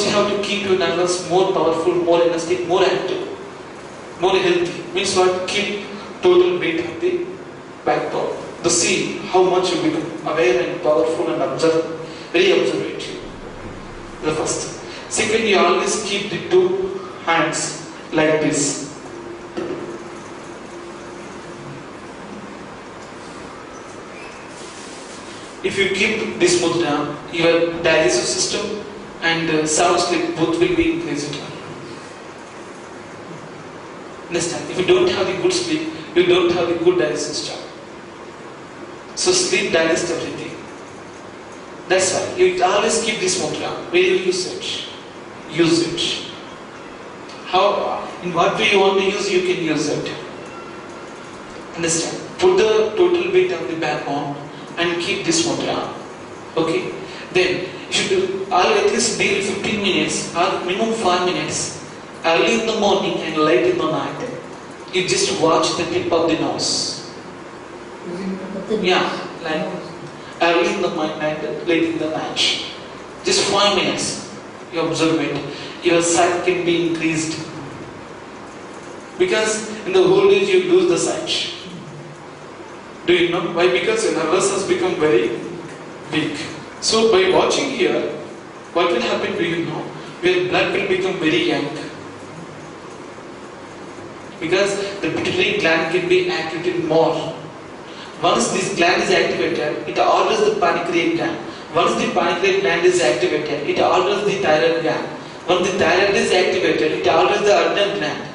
First you have to keep your nerves more powerful, more elastic, more active, more healthy. Means what? Keep total weight of the backbone. To see how much you become aware and powerful and very observative. The first. Second, you always keep the two hands like this. If you keep this mudra, your digestive system and sound sleep both will be increased. Understand? If you don't have the good sleep, you don't have the good digestive system. So sleep digests everything. That's why you always keep this mudra. Where you use it? Use it. How? In what way you want to use, you can use it. Understand? Put the total weight on the backbone and keep this mudra. Okay? Then you should at least daily 15 minutes or minimum 5 minutes early in the morning and late in the night. You just watch the tip of the nose. Yeah, like early in the night, late in the night. Just 5 minutes. You observe it. Your sight can be increased. Because in the old age you lose the sight. Do you know why? Because your nervous has become very weak. So by watching here, what will happen? Do you know? Your blood will become very young. Because the pituitary gland can be activated more. Once this gland is activated, it orders the pancreatic gland. Once the pancreatic gland is activated, it orders the thyroid gland. Once the thyroid is activated, it orders the adrenal gland.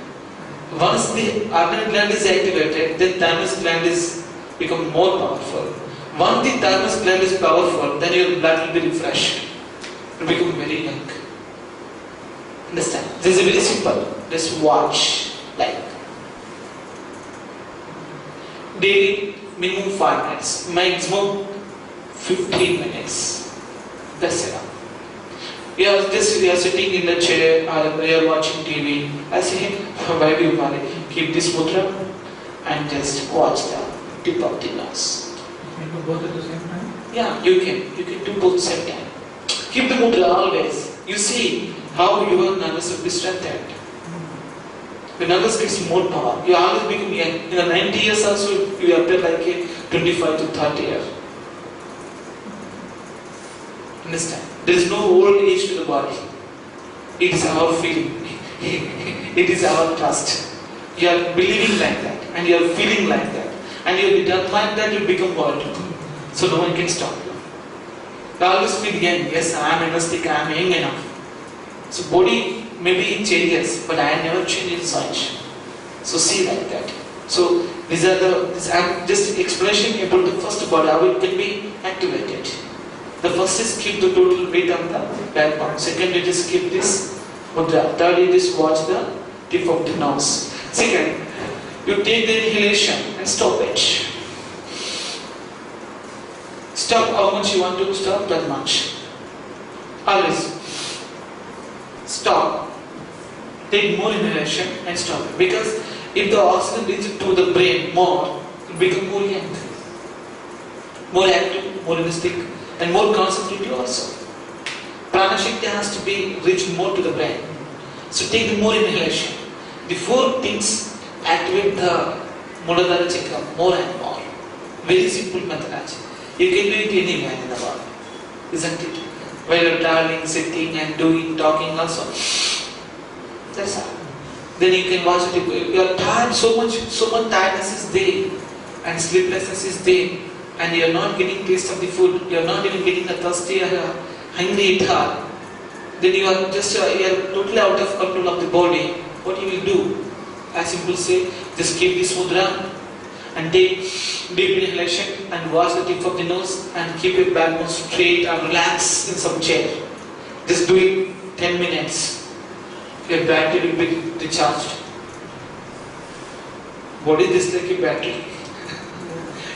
Once the adrenal gland is activated, then thymus gland is become more powerful. Once the thymus gland is powerful, then your blood will be refreshed. It will become very young. Understand? This is very simple. Just watch. Like daily minimum 5 minutes, maximum 15 minutes. That's enough. You are sitting in the chair or you are watching TV. I say, why do you keep this mudra and just watch the tip of the nose. Can you do both at the same time? Yeah, you can do both at the same time. Keep the mudra always. You see how your nervous will be strengthened. The nervous gets more power. You always become young. In the 90 years also, you appear like a 25 to 30 years. Understand? There is no old age to the body. It is our feeling. It is our trust. You are believing like that, and you are feeling like that, and you are determined that you become God. So no one can stop you. You always feel young. Yes, I am energetic. I am young enough. So body maybe it changes, but I never change in such. So see like that. So these are just explanation about the first body, how it can be activated. The first is keep the total weight on the backbone. Second, you just keep this mudra. Third, you just watch the tip of the nose. Second, you take the inhalation and stop it. Stop how much you want to stop, that much. Always. Stop. Take more inhalation and stop it. Because if the oxygen reaches to the brain more, it will become more young, more active, more elastic, and more concentrated also. Prana Shakti has to be reached more to the brain. So take the more inhalation. The four things activate the Muladhara Chakra more and more. Very simple methodology. You can do it anywhere in the world, isn't it? While you're traveling, sitting and doing, talking also. That's all. Then you can watch it. You are tired, so much tiredness is there, and sleeplessness is there, and you are not getting taste of the food. You are not even getting a thirsty or hungry at all. Then you are just you are totally out of control of the body. What you will do? I simply say, just keep this mudra and take deep inhalation and watch the tip of the nose and keep your backbone straight and relax in some chair. Just do it 10 minutes. Your battery will be recharged. What is this like a battery?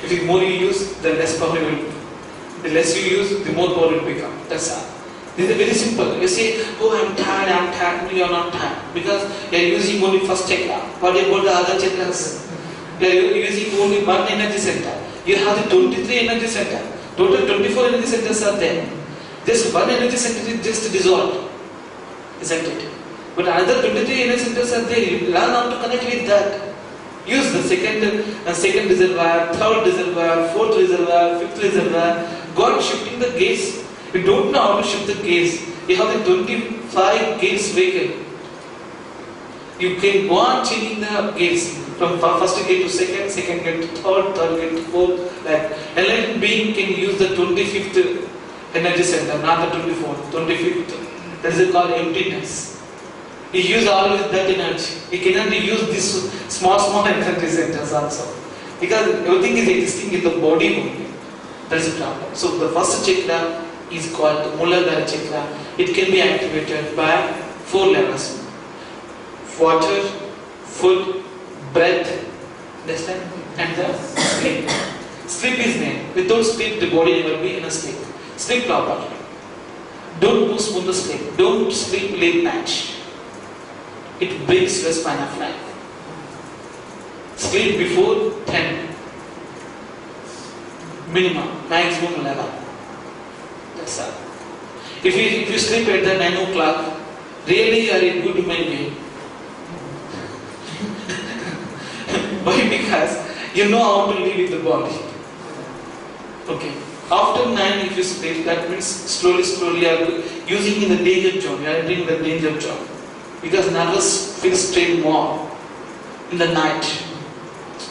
If the more you use, the less power you will. The less you use, the more power will become. That's all. This is very simple. You say, oh, I'm tired. No, you are not tired. Because you are using only first chakra. What about the other chakras? You are using only one energy center. You have the 23 energy center. Total 24 energy centers are there. Just one energy center is just dissolved. isn't it? But another 23 inner centers are there. You learn how to connect with that. Use the second reservoir, third reservoir, fourth reservoir, fifth reservoir. Go on shifting the gaze. You don't know how to shift the gaze. You have the 25 gaze vehicle. You can go on changing the gaze from first gate to second, second gate to third, third gate to fourth. Like enlightened being can use the 25th energy center, not the 24th, 25th. That is called emptiness. He uses always that energy. He cannot use these small energy centers also. Because everything is existing in the body only. That is the problem. So the first chakra is called the Muladhara chakra. It can be activated by 4 levels. Water, food, breath, understand? And the sleep. Sleep is there. Without sleep, the body never be in a sleep. Sleep properly. Don't postpone the sleep. Don't sleep late night. It breaks your span of life. Sleep before 10. Minimum, maximum 11. That's all. If you sleep at the 9 o'clock, really you are a good human being. Why? Because you know how to live with the body. Okay. After 9, if you sleep, that means slowly you are using in the danger zone. You are entering the danger zone. Because nervous feels strain more in the night.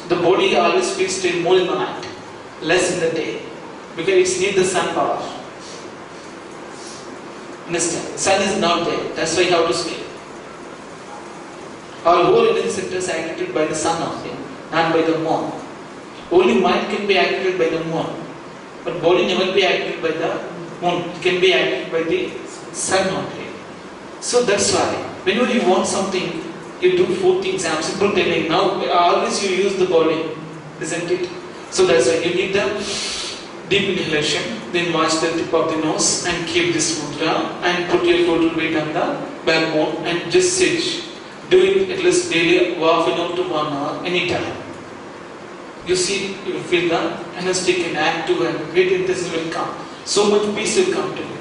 The body always feels strain more in the night, less in the day. Because it needs the sun power. Understand? Sun is not there. That's why you have to sleep. Our whole energy centers are activated by the sun only, not by the moon. Only mind can be activated by the moon. But body never be activated by the moon. It can be activated by the sun only. So that's why, whenever you want something, you do 4 things. I'm simple telling. Now, always you use the body, isn't it? So that's why you need the deep inhalation. Then watch the tip of the nose and keep this mudra and put your total weight on the backbone and just sit. Do it at least daily, half an hour to 1 hour, anytime. You see, you will feel the energetic and active and great intensity will come. So much peace will come to you.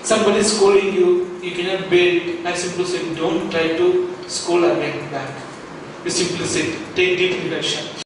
Somebody is scolding you, you cannot bear it. I simply say, don't try to scold again back. You simply say, take deep inhalation.